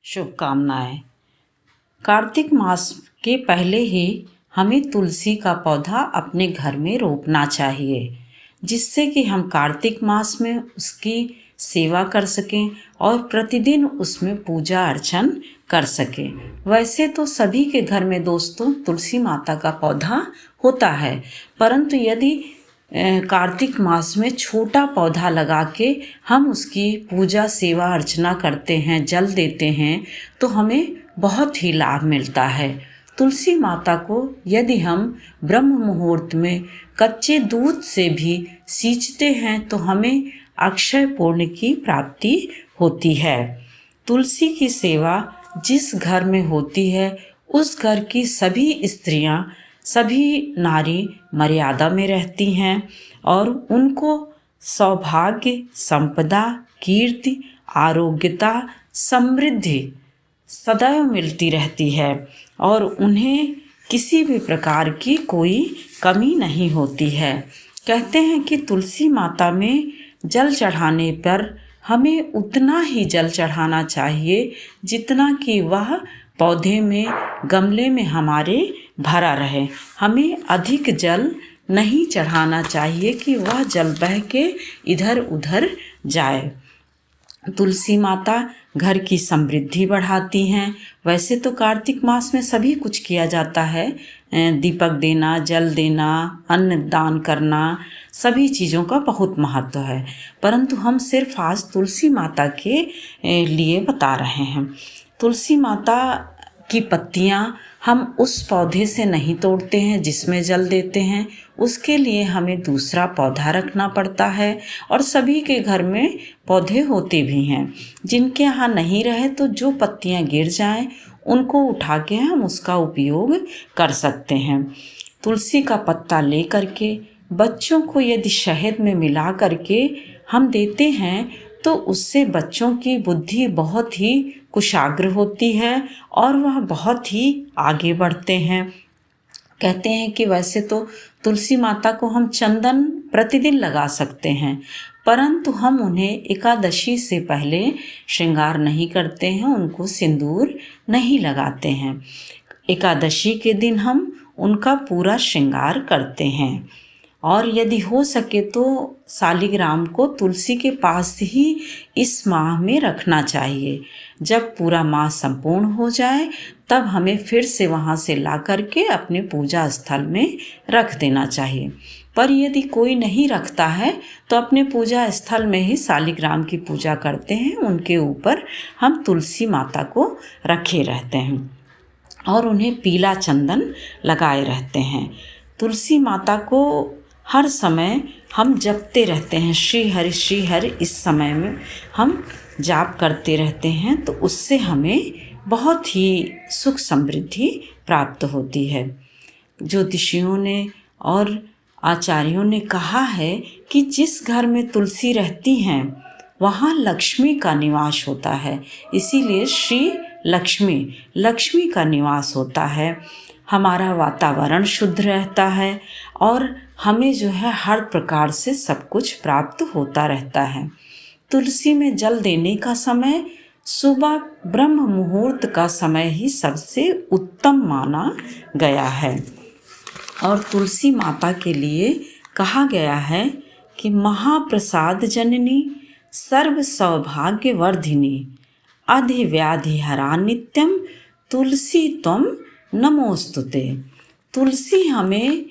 शुभकामनाएं। कार्तिक मास के पहले ही हमें तुलसी का पौधा अपने घर में रोपना चाहिए, जिससे कि हम कार्तिक मास में उसकी सेवा कर सकें और प्रतिदिन उसमें पूजा अर्चन कर सकें। वैसे तो सभी के घर में दोस्तों तुलसी माता का पौधा होता है, परंतु यदि कार्तिक मास में छोटा पौधा लगा के हम उसकी पूजा सेवा अर्चना करते हैं, जल देते हैं, तो हमें बहुत ही लाभ मिलता है। तुलसी माता को यदि हम ब्रह्म मुहूर्त में कच्चे दूध से भी सींचते हैं तो हमें अक्षय पुण्य की प्राप्ति होती है। तुलसी की सेवा जिस घर में होती है उस घर की सभी स्त्रियां, सभी नारी मर्यादा में रहती हैं और उनको सौभाग्य, संपदा, कीर्ति, आरोग्यता, समृद्धि सदैव मिलती रहती है और उन्हें किसी भी प्रकार की कोई कमी नहीं होती है। कहते हैं कि तुलसी माता में जल चढ़ाने पर हमें उतना ही जल चढ़ाना चाहिए जितना कि वह पौधे में, गमले में हमारे भरा रहे। हमें अधिक जल नहीं चढ़ाना चाहिए कि वह जल बह के इधर उधर जाए। तुलसी माता घर की समृद्धि बढ़ाती हैं। वैसे तो कार्तिक मास में सभी कुछ किया जाता है, दीपक देना, जल देना, अन्न दान करना, सभी चीज़ों का बहुत महत्व है, परंतु हम सिर्फ आज तुलसी माता के लिए बता रहे हैं। तुलसी माता की पत्तियां हम उस पौधे से नहीं तोड़ते हैं जिसमें जल देते हैं, उसके लिए हमें दूसरा पौधा रखना पड़ता है। और सभी के घर में पौधे होते भी हैं, जिनके यहाँ नहीं रहे तो जो पत्तियां गिर जाएं उनको उठा के हम उसका उपयोग कर सकते हैं। तुलसी का पत्ता ले करके बच्चों को यदि शहद में मिला करके हम देते हैं तो उससे बच्चों की बुद्धि बहुत ही कुशाग्र होती है और वह बहुत ही आगे बढ़ते हैं। कहते हैं कि वैसे तो तुलसी माता को हम चंदन प्रतिदिन लगा सकते हैं, परंतु हम उन्हें एकादशी से पहले श्रृंगार नहीं करते हैं, उनको सिंदूर नहीं लगाते हैं। एकादशी के दिन हम उनका पूरा श्रृंगार करते हैं और यदि हो सके तो शालिग्राम को तुलसी के पास ही इस माह में रखना चाहिए। जब पूरा माह संपूर्ण हो जाए तब हमें फिर से वहाँ से ला करके अपने पूजा स्थल में रख देना चाहिए। पर यदि कोई नहीं रखता है तो अपने पूजा स्थल में ही शालिग्राम की पूजा करते हैं, उनके ऊपर हम तुलसी माता को रखे रहते हैं और उन्हें पीला चंदन लगाए रहते हैं। तुलसी माता को हर समय हम जपते रहते हैं, श्री हरि इस समय में हम जाप करते रहते हैं, तो उससे हमें बहुत ही सुख समृद्धि प्राप्त होती है। ज्योतिषियों ने और आचार्यों ने कहा है कि जिस घर में तुलसी रहती हैं वहाँ लक्ष्मी का निवास होता है, इसीलिए श्री लक्ष्मी का निवास होता है। हमारा वातावरण शुद्ध रहता है और हमें जो है हर प्रकार से सब कुछ प्राप्त होता रहता है। तुलसी में जल देने का समय सुबह ब्रह्म मुहूर्त का समय ही सबसे उत्तम माना गया है और तुलसी माता के लिए कहा गया है कि महाप्रसाद जननी, सर्व सौभाग्य वर्धिनी, अधिव्याधि हरा नित्यम, तुलसी त्वम नमोस्तुते। तुलसी हमें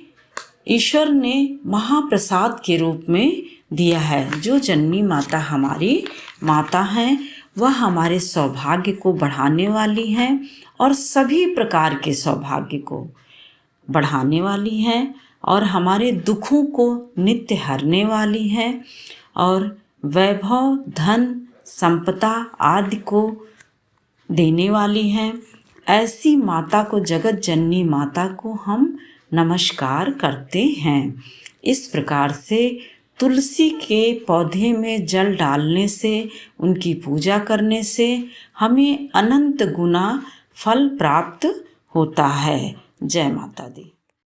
ईश्वर ने महाप्रसाद के रूप में दिया है। जो जननी माता हमारी माता हैं वह हमारे सौभाग्य को बढ़ाने वाली हैं और सभी प्रकार के सौभाग्य को बढ़ाने वाली हैं और हमारे दुखों को नित्य हरने वाली हैं और वैभव, धन, संपदा आदि को देने वाली हैं। ऐसी माता को, जगत जननी माता को हम नमस्कार करते हैं। इस प्रकार से तुलसी के पौधे में जल डालने से, उनकी पूजा करने से हमें अनंत गुना फल प्राप्त होता है। जय माता दी।